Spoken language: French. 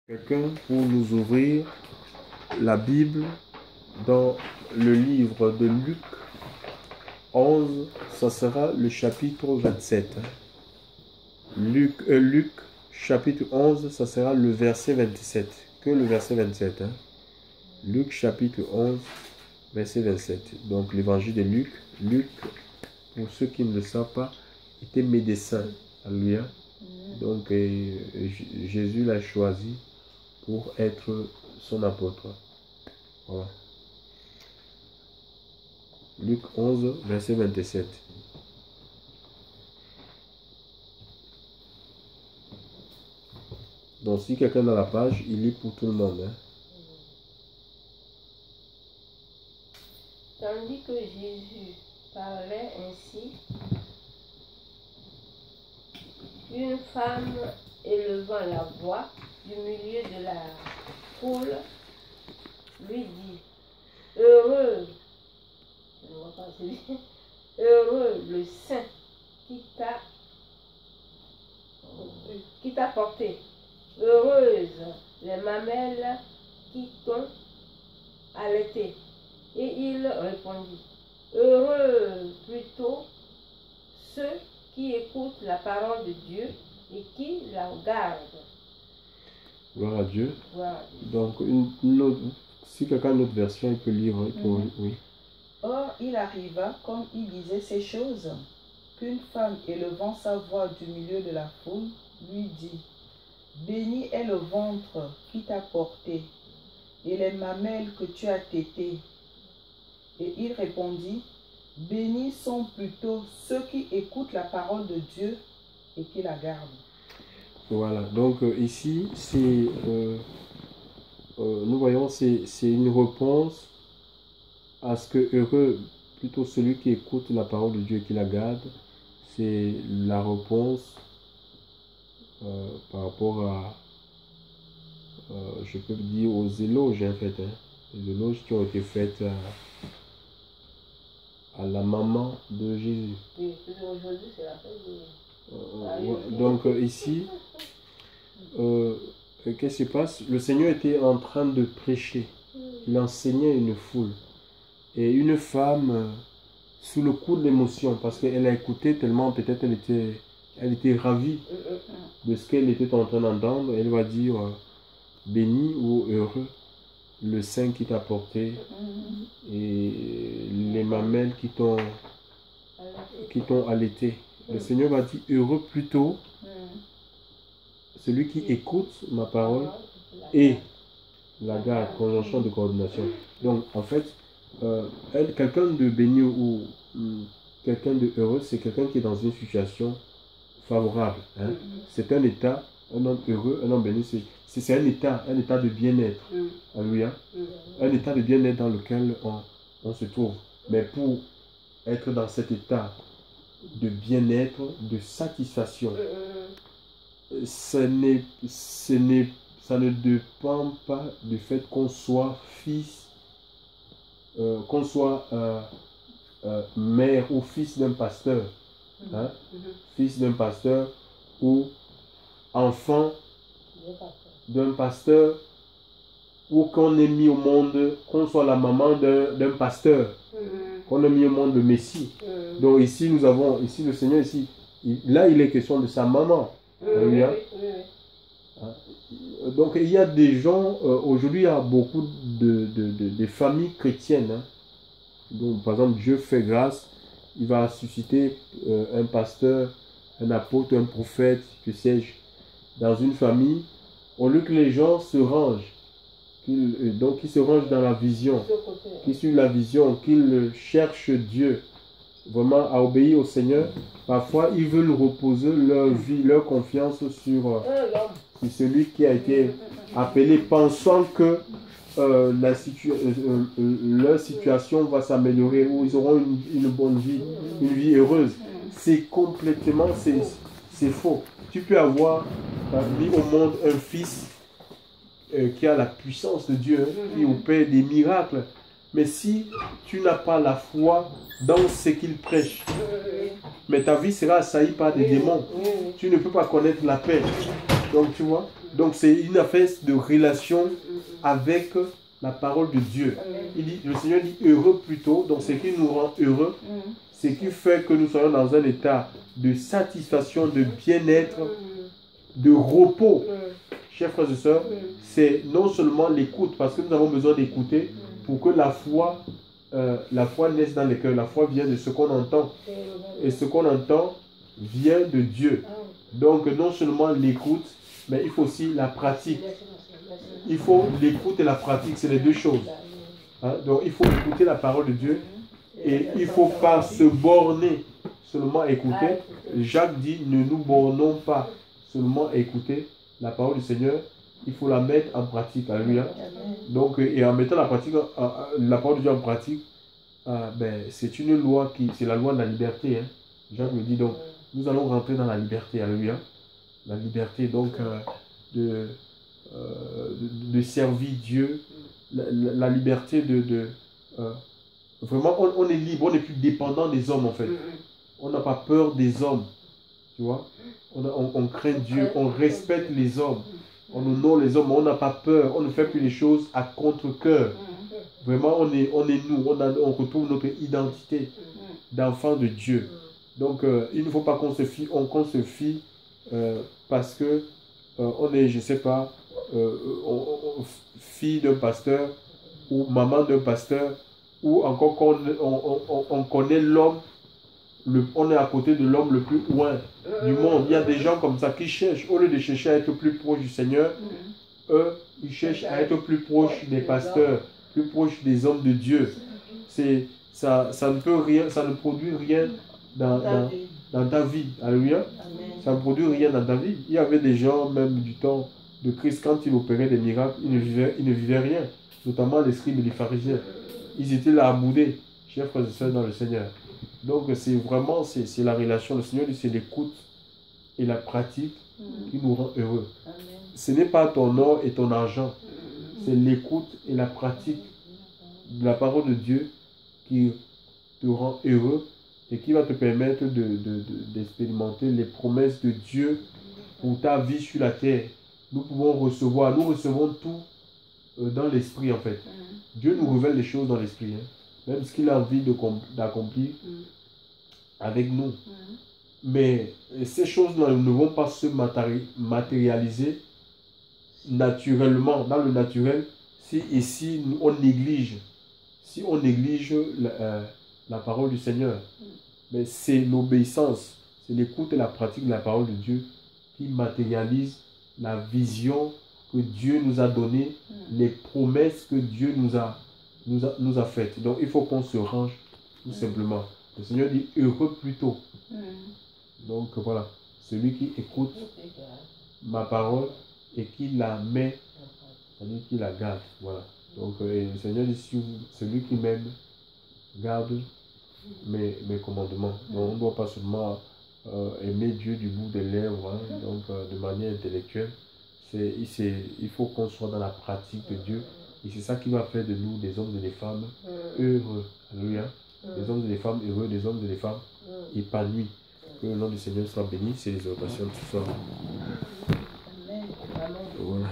Quelqu'un pour nous ouvrir la Bible dans le livre de Luc 11, ça sera le chapitre 27. Luc chapitre 11, ça sera le verset 27. Que le verset 27. Luc chapitre 11, verset 27. Donc l'évangile de Luc. Luc, pour ceux qui ne le savent pas, était médecin. Alléluia. Donc Jésus l'a choisi pour être son apôtre. Voilà. Luc 11, verset 27. Donc si quelqu'un dans la page, il lit pour tout le monde. Tandis que Jésus parlait ainsi, une femme élevant la voix du milieu de la foule lui dit: Heureux, je ne vois pas assez bien, heureux le saint qui t'a porté, heureuse les mamelles qui t'ont allaité. Et il répondit: heureux plutôt ceux qui écoutent la parole de Dieu et qui la gardent. Gloire à Dieu. Gloire à Dieu. Donc, si quelqu'un a une autre version, il peut lire. Oui. Or, il arriva, comme il disait ces choses, qu'une femme élevant sa voix du milieu de la foule lui dit: béni est le ventre qui t'a porté et les mamelles que tu as tétées. Et il répondit: bénis sont plutôt ceux qui écoutent la parole de Dieu et qui la gardent. Voilà, donc ici, nous voyons, c'est une réponse à ce que heureux, plutôt celui qui écoute la parole de Dieu et qui la garde. C'est la réponse par rapport à, je peux dire, aux éloges en fait, les éloges qui ont été faites à la maman de Jésus. Oui, aujourd'hui c'est la fête de... Donc ici, qu'est-ce qui se passe? Le Seigneur était en train de prêcher. Il enseignait une foule. Et une femme, sous le coup de l'émotion, parce qu'elle a écouté tellement, peut-être elle était ravie de ce qu'elle était en train d'entendre. Elle va dire béni ou heureux le sein qui t'a porté et les mamelles qui t'ont allaité. Le Seigneur va dire heureux plutôt celui qui écoute ma parole et la garde, conjonction de coordination. Donc en fait, quelqu'un de béni ou quelqu'un de heureux, c'est quelqu'un qui est dans une situation favorable. C'est un état, un homme heureux, un homme béni, c'est un état de bien-être. Alléluia. Un état de bien-être dans lequel on se trouve. Mais pour être dans cet état de bien-être, de satisfaction, ça ne dépend pas du fait qu'on soit fils, qu'on soit mère ou fils d'un pasteur, fils d'un pasteur ou enfant d'un pasteur, ou qu'on est mis au monde, qu'on soit la maman d'un pasteur, qu'on est mis au monde de Messie. Donc ici nous avons, ici le Seigneur, ici, là il est question de sa maman. Donc il y a des gens, aujourd'hui il y a beaucoup de familles chrétiennes. Donc par exemple Dieu fait grâce, il va susciter un pasteur, un apôtre, un prophète, que sais-je, dans une famille, au lieu que les gens se rangent, donc qu'ils se rangent dans la vision, qu'ils suivent la vision, qu'ils cherchent Dieu, vraiment à obéir au Seigneur. Parfois, ils veulent reposer leur vie, leur confiance sur celui qui a été appelé, pensant que leur situation va s'améliorer, ou ils auront une bonne vie, une vie heureuse. C'est complètement, c'est faux. Tu peux avoir mis au monde un fils qui a la puissance de Dieu, qui opère des miracles. Mais si tu n'as pas la foi dans ce qu'il prêche, mais ta vie sera assaillie par des démons. Tu ne peux pas connaître la paix. Donc tu vois, Donc c'est une affaire de relation avec la parole de Dieu. Il dit, le Seigneur dit heureux plutôt, donc ce qui nous rend heureux, ce qui fait que nous soyons dans un état de satisfaction, de bien-être, de repos. Chers frères et sœurs, c'est non seulement l'écoute, parce que nous avons besoin d'écouter pour que la foi naisse dans les cœurs. La foi vient de ce qu'on entend. Et ce qu'on entend vient de Dieu. Donc non seulement l'écoute, mais il faut aussi la pratique. Il faut l'écoute et la pratique, c'est les deux choses. Hein? Donc il faut écouter la parole de Dieu et il ne faut pas se borner seulement à écouter. Jacques dit, ne nous bornons pas seulement à écouter la parole du Seigneur, il faut la mettre en pratique. Alléluia. Donc, et en mettant la parole de Dieu en pratique, c'est une loi c'est la loi de la liberté. Hein. Jacques me dit donc, nous allons rentrer dans la liberté. Alléluia. La liberté donc de servir Dieu, la liberté vraiment on est libre, on n'est plus dépendant des hommes en fait. On n'a pas peur des hommes, tu vois. On craint Dieu, on respecte les hommes, on honore les hommes, on n'a pas peur, on ne fait plus les choses à contre-cœur. Vraiment, on est nous, on retrouve notre identité d'enfant de Dieu. Donc, il ne faut pas qu'on se fie, parce que on est, je sais pas, fille d'un pasteur ou maman d'un pasteur, ou encore on connaît l'homme, on est à côté de l'homme le plus loin du monde. Il y a des gens comme ça qui cherchent, au lieu de chercher à être plus proche du Seigneur, eux, ils cherchent à être plus proche des pasteurs, plus proche des hommes de Dieu. Ça ne produit rien dans ta vie. Alléluia. Ça ne produit rien dans ta vie. Il y avait des gens, même du temps de Christ, quand il opérait des miracles, ils ne vivaient rien. Notamment les scribes et les pharisiens. Ils étaient là à bouder, chers frères et sœurs dans le Seigneur. Donc c'est vraiment, c'est la relation. Le Seigneur dit, c'est l'écoute et la pratique qui nous rend heureux. Amen. Ce n'est pas ton or et ton argent. C'est l'écoute et la pratique de la parole de Dieu qui te rend heureux et qui va te permettre d'expérimenter les promesses de Dieu pour ta vie sur la terre. Nous recevons tout dans l'esprit en fait. Dieu nous révèle les choses dans l'esprit. Hein. Même ce qu'il a envie d'accomplir avec nous. Mais ces choses-là ne vont pas se matérialiser naturellement, dans le naturel, si on néglige la parole du Seigneur. Mais c'est l'obéissance, c'est l'écoute et la pratique de la parole de Dieu qui matérialise la vision que Dieu nous a donnée, les promesses que Dieu nous a faites. Donc il faut qu'on se range tout simplement. Le Seigneur dit heureux plutôt. Donc voilà, celui qui écoute ma parole et qui la met, c'est-à-dire qui la garde. Voilà. Donc le Seigneur dit celui qui m'aime garde mes commandements. Donc on ne doit pas seulement aimer Dieu du bout des lèvres, hein, donc de manière intellectuelle. Il faut qu'on soit dans la pratique de Dieu. Et c'est ça qui va faire de nous des hommes et des femmes heureux. Alléluia. Des hommes et des femmes heureux, des hommes et des femmes épanouis. Que le nom du Seigneur soit béni. C'est les occasions de ce soir. Amen. Voilà.